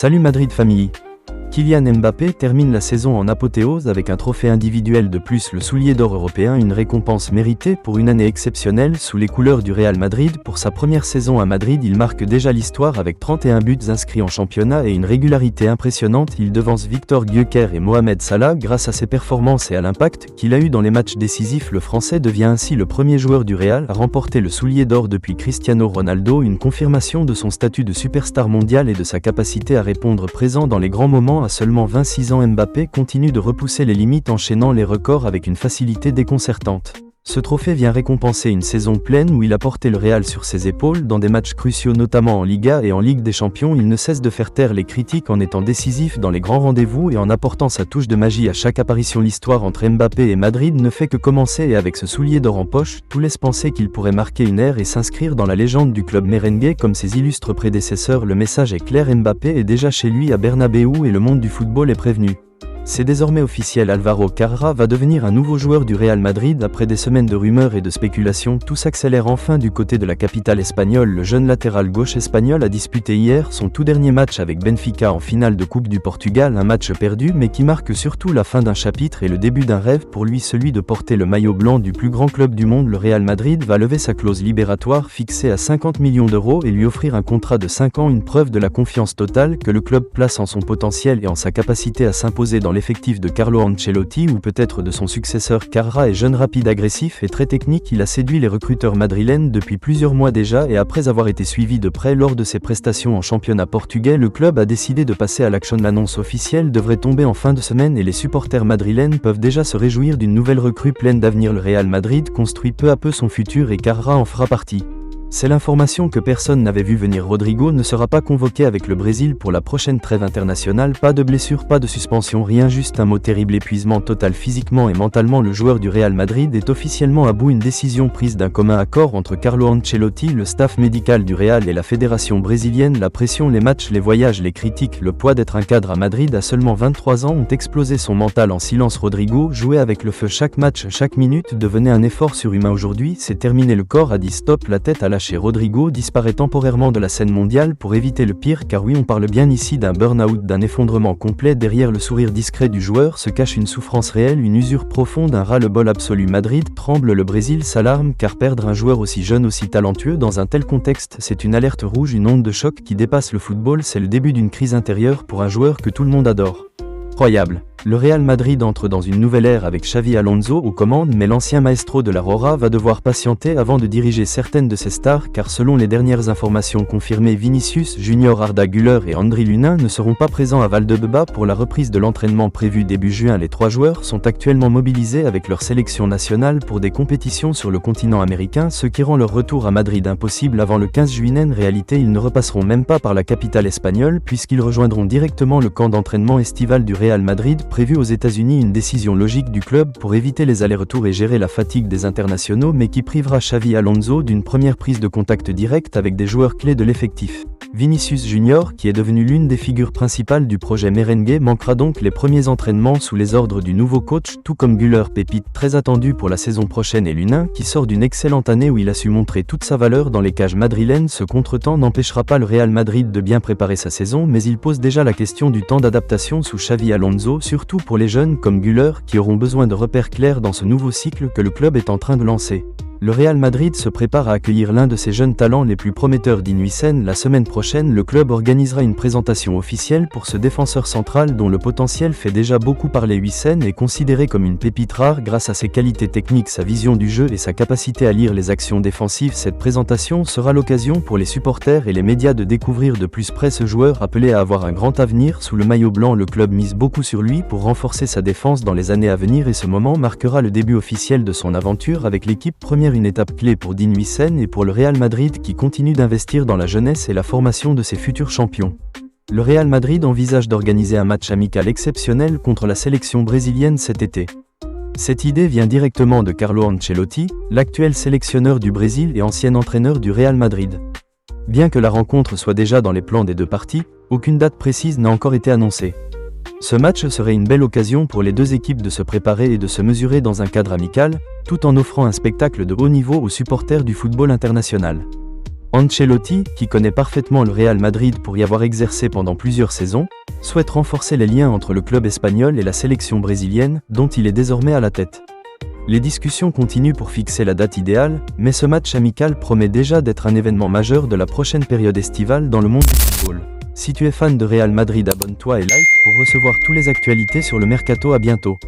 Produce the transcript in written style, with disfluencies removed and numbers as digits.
Salut Madrid famille. Kylian Mbappé termine la saison en apothéose avec un trophée individuel de plus, le soulier d'or européen, une récompense méritée pour une année exceptionnelle sous les couleurs du Real Madrid. Pour sa première saison à Madrid, il marque déjà l'histoire avec 31 buts inscrits en championnat et une régularité impressionnante. Il devance Victor Gyökeres et Mohamed Salah grâce à ses performances et à l'impact qu'il a eu dans les matchs décisifs. Le Français devient ainsi le premier joueur du Real à remporter le soulier d'or depuis Cristiano Ronaldo, une confirmation de son statut de superstar mondial et de sa capacité à répondre présent dans les grands moments. À seulement 26 ans, Mbappé continue de repousser les limites, enchaînant les records avec une facilité déconcertante. Ce trophée vient récompenser une saison pleine où il a porté le Real sur ses épaules dans des matchs cruciaux, notamment en Liga et en Ligue des Champions. Il ne cesse de faire taire les critiques en étant décisif dans les grands rendez-vous et en apportant sa touche de magie à chaque apparition. L'histoire entre Mbappé et Madrid ne fait que commencer, et avec ce soulier d'or en poche, tout laisse penser qu'il pourrait marquer une ère et s'inscrire dans la légende du club merengue comme ses illustres prédécesseurs. Le message est clair, Mbappé est déjà chez lui à Bernabéu et le monde du football est prévenu. C'est désormais officiel, Álvaro Carrera va devenir un nouveau joueur du Real Madrid. Après des semaines de rumeurs et de spéculations, tout s'accélère enfin du côté de la capitale espagnole. Le jeune latéral gauche espagnol a disputé hier son tout dernier match avec Benfica en finale de Coupe du Portugal, un match perdu mais qui marque surtout la fin d'un chapitre et le début d'un rêve pour lui, celui de porter le maillot blanc du plus grand club du monde. Le Real Madrid va lever sa clause libératoire fixée à 50 millions d'euros et lui offrir un contrat de 5 ans, une preuve de la confiance totale que le club place en son potentiel et en sa capacité à s'imposer dans l'effectif de Carlo Ancelotti ou peut-être de son successeur. Carrera est jeune, rapide, agressif et très technique. Il a séduit les recruteurs madrilènes depuis plusieurs mois déjà, et après avoir été suivi de près lors de ses prestations en championnat portugais, le club a décidé de passer à l'action. L'annonce officielle devrait tomber en fin de semaine et les supporters madrilènes peuvent déjà se réjouir d'une nouvelle recrue pleine d'avenir. Le Real Madrid construit peu à peu son futur et Carrera en fera partie. C'est l'information que personne n'avait vu venir. Rodrigo ne sera pas convoqué avec le Brésil pour la prochaine trêve internationale. Pas de blessure, pas de suspension, rien, juste un mot terrible: épuisement total physiquement et mentalement. Le joueur du Real Madrid est officiellement à bout, une décision prise d'un commun accord entre Carlo Ancelotti, le staff médical du Real et la fédération brésilienne. La pression, les matchs, les voyages, les critiques, le poids d'être un cadre à Madrid à seulement 23 ans ont explosé son mental. En silence, Rodrigo jouait avec le feu. Chaque match, chaque minute devenait un effort surhumain. Aujourd'hui, c'est terminé. Le corps a dit stop, la tête a lâché. Rodrigo disparaît temporairement de la scène mondiale pour éviter le pire, car oui, on parle bien ici d'un burn-out, d'un effondrement complet. Derrière le sourire discret du joueur se cache une souffrance réelle, une usure profonde, un ras-le-bol absolu. Madrid tremble, le Brésil s'alarme, car perdre un joueur aussi jeune, aussi talentueux dans un tel contexte, c'est une alerte rouge, une onde de choc qui dépasse le football. C'est le début d'une crise intérieure pour un joueur que tout le monde adore. Incroyable. Le Real Madrid entre dans une nouvelle ère avec Xavi Alonso aux commandes, mais l'ancien maestro de la Roja va devoir patienter avant de diriger certaines de ses stars, car selon les dernières informations confirmées, Vinicius Junior, Arda Güler et Andriy Lunin ne seront pas présents à Valdebebas pour la reprise de l'entraînement prévue début juin. Les trois joueurs sont actuellement mobilisés avec leur sélection nationale pour des compétitions sur le continent américain, ce qui rend leur retour à Madrid impossible avant le 15 juillet. En réalité, ils ne repasseront même pas par la capitale espagnole puisqu'ils rejoindront directement le camp d'entraînement estival du Real Madrid prévu aux États-Unis, une décision logique du club pour éviter les allers-retours et gérer la fatigue des internationaux, mais qui privera Xavi Alonso d'une première prise de contact directe avec des joueurs clés de l'effectif. Vinicius Junior, qui est devenu l'une des figures principales du projet merengue, manquera donc les premiers entraînements sous les ordres du nouveau coach, tout comme Güler, pépite très attendu pour la saison prochaine, et Lunin, qui sort d'une excellente année où il a su montrer toute sa valeur dans les cages madrilènes. Ce contretemps n'empêchera pas le Real Madrid de bien préparer sa saison, mais il pose déjà la question du temps d'adaptation sous Xavi Alonso, surtout pour les jeunes comme Güler, qui auront besoin de repères clairs dans ce nouveau cycle que le club est en train de lancer. Le Real Madrid se prépare à accueillir l'un de ses jeunes talents les plus prometteurs, Dean Huijsen. La semaine prochaine, le club organisera une présentation officielle pour ce défenseur central dont le potentiel fait déjà beaucoup parler. Huijsen est considéré comme une pépite rare grâce à ses qualités techniques, sa vision du jeu et sa capacité à lire les actions défensives. Cette présentation sera l'occasion pour les supporters et les médias de découvrir de plus près ce joueur appelé à avoir un grand avenir sous le maillot blanc. Le club mise beaucoup sur lui pour renforcer sa défense dans les années à venir et ce moment marquera le début officiel de son aventure avec l'équipe première, une étape clé pour Dean Huijsen et pour le Real Madrid qui continue d'investir dans la jeunesse et la formation de ses futurs champions. Le Real Madrid envisage d'organiser un match amical exceptionnel contre la sélection brésilienne cet été. Cette idée vient directement de Carlo Ancelotti, l'actuel sélectionneur du Brésil et ancien entraîneur du Real Madrid. Bien que la rencontre soit déjà dans les plans des deux parties, aucune date précise n'a encore été annoncée. Ce match serait une belle occasion pour les deux équipes de se préparer et de se mesurer dans un cadre amical, tout en offrant un spectacle de haut niveau aux supporters du football international. Ancelotti, qui connaît parfaitement le Real Madrid pour y avoir exercé pendant plusieurs saisons, souhaite renforcer les liens entre le club espagnol et la sélection brésilienne, dont il est désormais à la tête. Les discussions continuent pour fixer la date idéale, mais ce match amical promet déjà d'être un événement majeur de la prochaine période estivale dans le monde du football. Si tu es fan de Real Madrid, abonne-toi et like pour recevoir toutes les actualités sur le mercato. À bientôt.